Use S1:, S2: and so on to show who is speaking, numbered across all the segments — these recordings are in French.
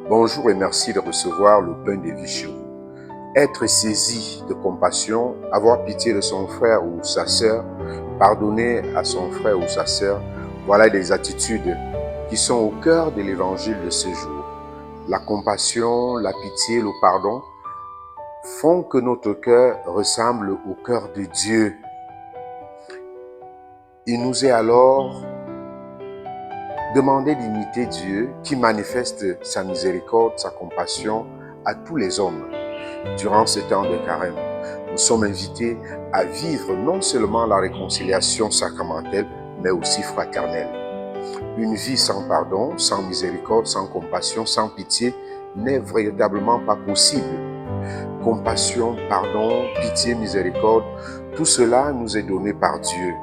S1: Bonjour et merci de recevoir le pain des vies sur vous. Être saisi de compassion, avoir pitié de son frère ou sa sœur, pardonner à son frère ou sa sœur, voilà des attitudes qui sont au cœur de l'évangile de ce jour. La compassion, la pitié, le pardon font que notre cœur ressemble au cœur de Dieu. Il nous est alors demandé d'imiter Dieu qui manifeste sa miséricorde, sa compassion à tous les hommes. Durant ce temps de carême, nous sommes invités à vivre non seulement la réconciliation sacramentelle, mais aussi fraternelle. Une vie sans pardon, sans miséricorde, sans compassion, sans pitié n'est véritablement pas possible. Compassion, pardon, pitié, miséricorde, tout cela nous est donné par Dieu,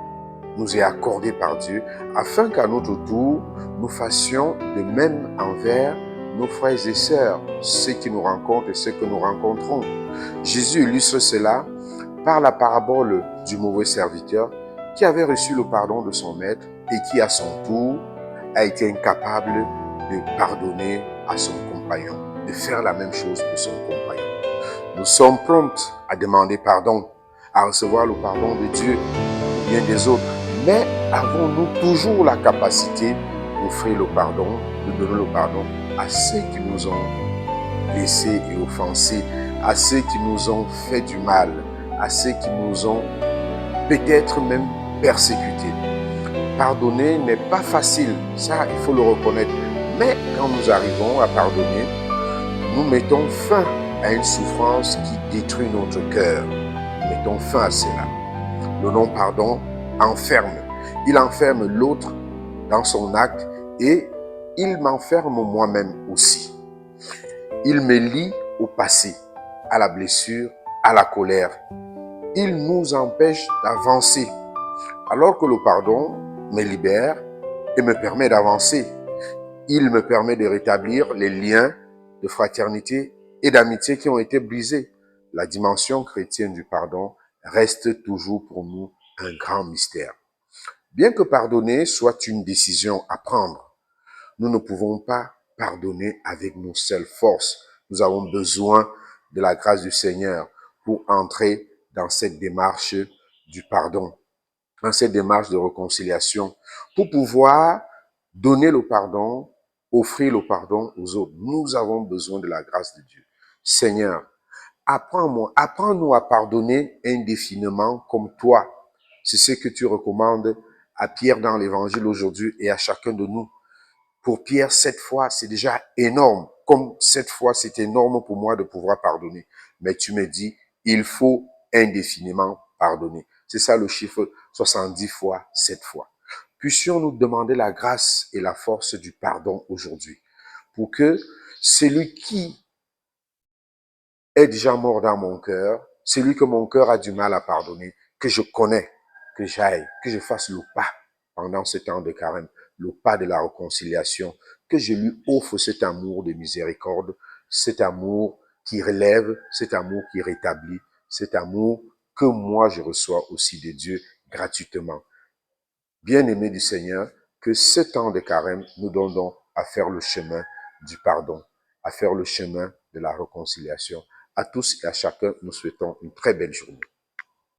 S1: nous est accordé par Dieu, afin qu'à notre tour, nous fassions de même envers nos frères et sœurs, ceux qui nous rencontrent et ceux que nous rencontrons. Jésus illustre cela par la parabole du mauvais serviteur qui avait reçu le pardon de son maître et qui, à son tour, a été incapable de pardonner à son compagnon, de faire la même chose pour son compagnon. Nous sommes prompts à demander pardon, à recevoir le pardon de Dieu ou bien des autres, mais avons-nous toujours la capacité d'offrir le pardon, de donner le pardon à ceux qui nous ont blessés et offensés, à ceux qui nous ont fait du mal, à ceux qui nous ont peut-être même persécutés? Pardonner n'est pas facile, ça il faut le reconnaître, mais quand nous arrivons à pardonner, nous mettons fin à une souffrance qui détruit notre cœur. Nous mettons fin à cela. Le non-pardon enferme. Il enferme l'autre dans son acte et il m'enferme moi-même aussi. Il me lie au passé, à la blessure, à la colère. Il nous empêche d'avancer. Alors que le pardon me libère et me permet d'avancer. Il me permet de rétablir les liens de fraternité et d'amitié qui ont été brisés. La dimension chrétienne du pardon reste toujours pour nous un grand mystère. Bien que pardonner soit une décision à prendre, nous ne pouvons pas pardonner avec nos seules forces. Nous avons besoin de la grâce du Seigneur pour entrer dans cette démarche du pardon, dans cette démarche de réconciliation, pour pouvoir donner le pardon, offrir le pardon aux autres. Nous avons besoin de la grâce de Dieu. Seigneur, apprends-nous à pardonner indéfiniment comme toi. C'est ce que tu recommandes à Pierre dans l'évangile aujourd'hui et à chacun de nous. Pour Pierre, 7 fois, c'est déjà énorme. Comme 7 fois, c'est énorme pour moi de pouvoir pardonner. Mais tu me dis, il faut indéfiniment pardonner. C'est ça le chiffre 70 fois, 7 fois. Puissions-nous demander la grâce et la force du pardon aujourd'hui pour que celui qui est déjà mort dans mon cœur, celui que mon cœur a du mal à pardonner, que je connais, que j'aille, que je fasse le pas pendant ce temps de carême, le pas de la réconciliation, que je lui offre cet amour de miséricorde, cet amour qui relève, cet amour qui rétablit, cet amour que moi je reçois aussi de Dieu gratuitement. Bien-aimés du Seigneur, que ce temps de carême nous donne donc à faire le chemin du pardon, à faire le chemin de la réconciliation. À tous et à chacun, nous souhaitons une très belle journée.